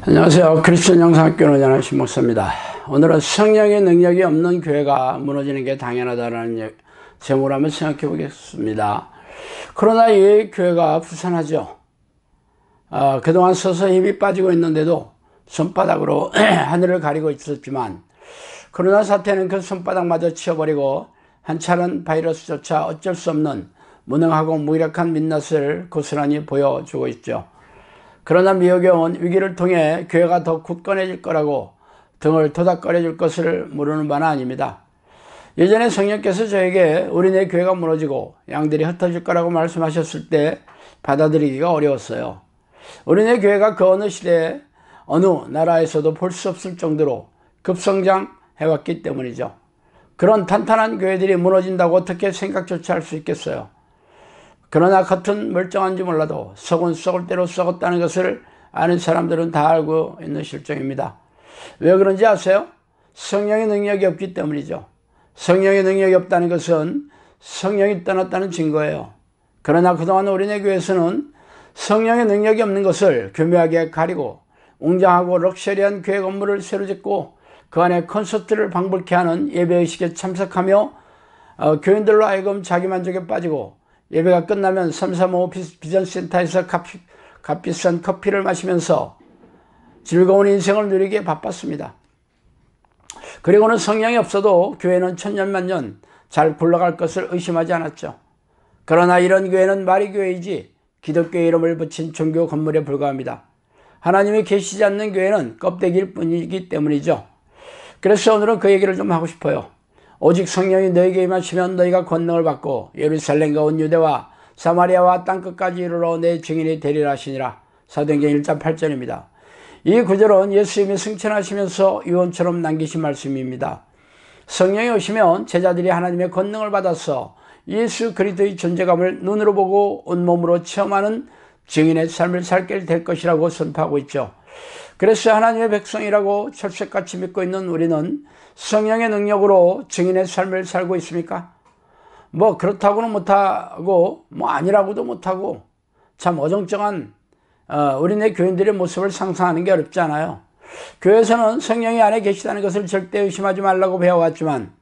안녕하세요. 크리스천 영상학교 운영하는 신목사입니다. 오늘은 성령의 능력이 없는 교회가 무너지는 게 당연하다는 제목을 한번 생각해 보겠습니다. 그러나 이 교회가 부산하죠. 그동안 서서히 힘이 빠지고 있는데도 손바닥으로 하늘을 가리고 있었지만 코로나 사태는 그 손바닥마저 치워버리고 한차는 바이러스조차 어쩔 수 없는 무능하고 무기력한 민낯을 고스란히 보여주고 있죠. 그러나 미혹의 위기를 통해 교회가 더 굳건해질 거라고 등을 토닥거려 줄 것을 모르는 바는 아닙니다. 예전에 성령께서 저에게 우리네 교회가 무너지고 양들이 흩어질 거라고 말씀하셨을 때 받아들이기가 어려웠어요. 우리네 교회가 그 어느 시대에 어느 나라에서도 볼 수 없을 정도로 급성장해왔기 때문이죠. 그런 탄탄한 교회들이 무너진다고 어떻게 생각조차 할 수 있겠어요. 그러나 겉은 멀쩡한지 몰라도 속은 썩을 대로 썩었다는 것을 아는 사람들은 다 알고 있는 실정입니다. 왜 그런지 아세요? 성령의 능력이 없기 때문이죠. 성령의 능력이 없다는 것은 성령이 떠났다는 증거예요. 그러나 그동안 우리네 교회에서는 성령의 능력이 없는 것을 교묘하게 가리고 웅장하고 럭셔리한 교회 건물을 새로 짓고 그 안에 콘서트를 방불케 하는 예배의식에 참석하며 교인들로 하여금 자기만족에 빠지고 예배가 끝나면 335 비전센터에서 값비싼 커피를 마시면서 즐거운 인생을 누리기에 바빴습니다. 그리고는 성령이 없어도 교회는 천년만년 잘 굴러갈 것을 의심하지 않았죠. 그러나 이런 교회는 마리교회이지 기독교의 이름을 붙인 종교 건물에 불과합니다. 하나님이 계시지 않는 교회는 껍데기일 뿐이기 때문이죠. 그래서 오늘은 그 얘기를 좀 하고 싶어요. 오직 성령이 너에게 임하시면 너희가 권능을 받고 예루살렘과 온 유대와 사마리아와 땅끝까지 이르러 내 증인이 되리라 하시니라. 사도행전 1장 8절입니다. 이 구절은 예수님이 승천하시면서 유언처럼 남기신 말씀입니다. 성령이 오시면 제자들이 하나님의 권능을 받아서 예수 그리스도의 존재감을 눈으로 보고 온몸으로 체험하는 증인의 삶을 살게 될 것이라고 선포하고 있죠. 그래서 하나님의 백성이라고 철새같이 믿고 있는 우리는 성령의 능력으로 증인의 삶을 살고 있습니까? 그렇다고는 못하고 아니라고도 못하고 참 어정쩡한 우리네 교인들의 모습을 상상하는 게 어렵지 않아요. 교회에서는 성령이 안에 계시다는 것을 절대 의심하지 말라고 배워왔지만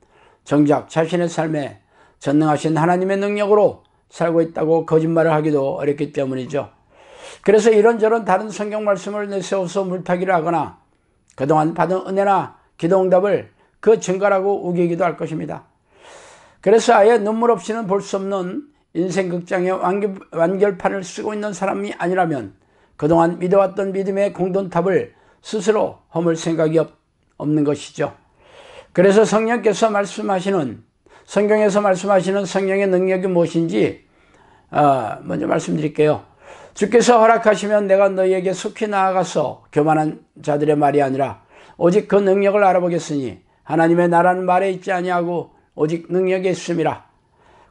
정작 자신의 삶에 전능하신 하나님의 능력으로 살고 있다고 거짓말을 하기도 어렵기 때문이죠. 그래서 이런저런 다른 성경 말씀을 내세워서 물타기를 하거나 그동안 받은 은혜나 기도응답을 그 증거라고 우기기도 할 것입니다. 그래서 아예 눈물 없이는 볼 수 없는 인생 극장의 완결판을 쓰고 있는 사람이 아니라면 그동안 믿어왔던 믿음의 공돈탑을 스스로 허물 생각이 없는 것이죠. 그래서 성령께서 말씀하시는 성경에서 말씀하시는 성령의 능력이 무엇인지 먼저 말씀드릴게요. 주께서 허락하시면 내가 너희에게 속히 나아가서 교만한 자들의 말이 아니라 오직 그 능력을 알아보겠으니 하나님의 나라는 말에 있지 아니하고 오직 능력에 있음이라.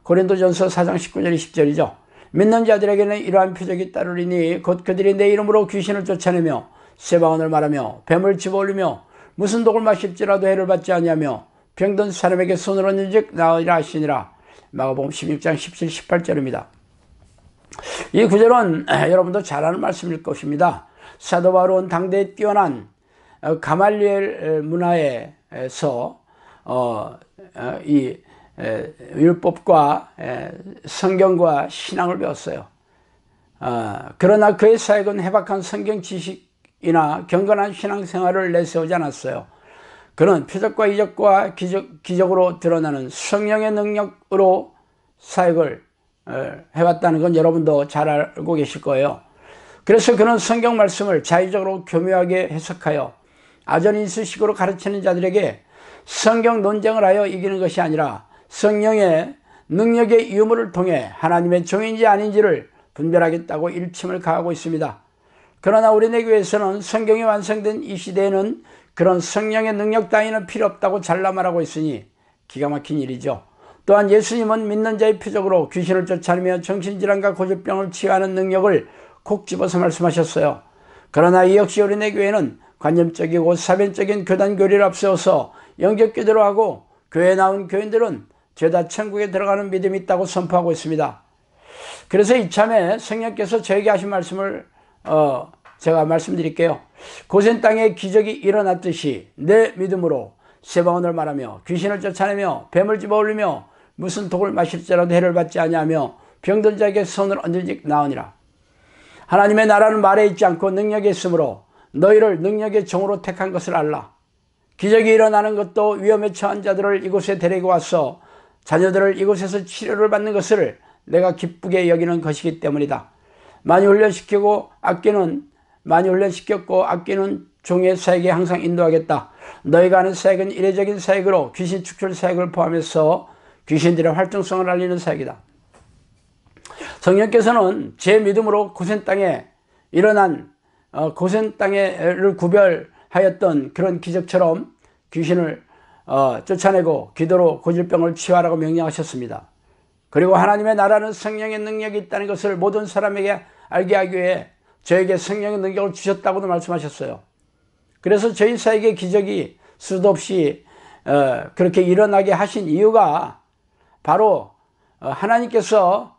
고린도전서 4장 19절 20절이죠. 믿는 자들에게는 이러한 표적이 따르리니 곧 그들이 내 이름으로 귀신을 쫓아내며 쇠방언을 말하며 뱀을 집어올리며 무슨 독을 마실지라도 해를 받지 아니하며 병든 사람에게 손을 얹은즉 나으리라 하시니라. 마가복음 16장 17, 18절입니다. 이 구절은 여러분도 잘 아는 말씀일 것입니다. 사도 바울은 당대에 뛰어난 가말리엘 문화에서 이 율법과 성경과 신앙을 배웠어요. 그러나 그의 사역은 해박한 성경 지식이나 경건한 신앙생활을 내세우지 않았어요. 그는 표적과 이적과 기적으로 드러나는 성령의 능력으로 사역을 해왔다는 건 여러분도 잘 알고 계실 거예요. 그래서 그는 성경 말씀을 자의적으로 교묘하게 해석하여 아전인수식으로 가르치는 자들에게 성경 논쟁을 하여 이기는 것이 아니라 성령의 능력의 유무를 통해 하나님의 종인지 아닌지를 분별하겠다고 일침을 가하고 있습니다. 그러나 우리네 교회에서는 성경이 완성된 이 시대에는 그런 성령의 능력 따위는 필요 없다고 잘라 말하고 있으니 기가 막힌 일이죠. 또한 예수님은 믿는 자의 표적으로 귀신을 쫓아내며 정신질환과 고질병을 치유하는 능력을 콕 집어서 말씀하셨어요. 그러나 이 역시 우리네 교회는 관념적이고 사변적인 교단 교리를 앞세워서 영적기도로 하고 교회에 나온 교인들은 죄다 천국에 들어가는 믿음이 있다고 선포하고 있습니다. 그래서 이참에 성령께서 저에게 하신 말씀을 제가 말씀드릴게요. 고센 땅에 기적이 일어났듯이 내 믿음으로 세방언을 말하며 귀신을 쫓아내며 뱀을 집어올리며 무슨 독을 마실지라도 해를 받지 아니하며 병든 자에게 손을 얹은즉 나으니라. 하나님의 나라는 말에 있지 않고 능력에 있으므로 너희를 능력의 종으로 택한 것을 알라. 기적이 일어나는 것도 위험에 처한 자들을 이곳에 데리고 와서 자녀들을 이곳에서 치료를 받는 것을 내가 기쁘게 여기는 것이기 때문이다. 많이 훈련시켰고 아끼는 종의 사역에 항상 인도하겠다. 너희가 하는 사역은 이례적인 사역으로 귀신 축출 사역을 포함해서 귀신들의 활동성을 알리는 사역이다. 성령께서는 제 믿음으로 고센 땅에 일어난 고센 땅을 구별하였던 그런 기적처럼 귀신을 쫓아내고 기도로 고질병을 치유하라고 명령하셨습니다. 그리고 하나님의 나라는 성령의 능력이 있다는 것을 모든 사람에게 알게 하기 위해 저에게 성령의 능력을 주셨다고도 말씀하셨어요. 그래서 저희 사역의 기적이 수도 없이 그렇게 일어나게 하신 이유가 바로 하나님께서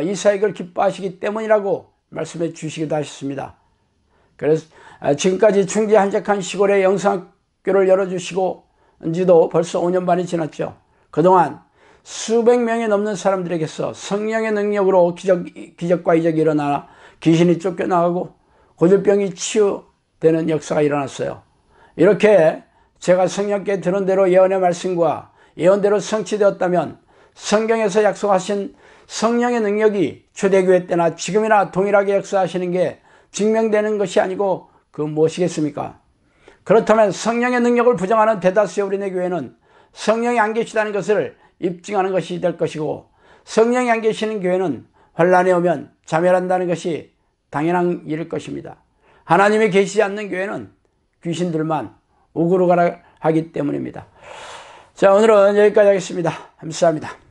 이 사역을 기뻐하시기 때문이라고 말씀해 주시기도 하셨습니다. 그래서 지금까지 충지 한적한 시골에 영성학교를 열어주시고 지도 벌써 5년 반이 지났죠. 그동안 수백 명이 넘는 사람들에게서 성령의 능력으로 기적과 이적이 일어나 귀신이 쫓겨나가고 고질병이 치유되는 역사가 일어났어요. 이렇게 제가 성령께 들은 대로 예언의 말씀과 예언대로 성취되었다면 성경에서 약속하신 성령의 능력이 초대교회 때나 지금이나 동일하게 역사하시는 게 증명되는 것이 아니고 그 무엇이겠습니까? 그렇다면 성령의 능력을 부정하는 대다수의 우리네 교회는 성령이 안 계시다는 것을 입증하는 것이 될 것이고, 성령이 안 계시는 교회는 환난이 오면 자멸한다는 것이 당연한 일일 것입니다. 하나님이 계시지 않는 교회는 귀신들만 우구르 가라 하기 때문입니다. 자, 오늘은 여기까지 하겠습니다. 감사합니다.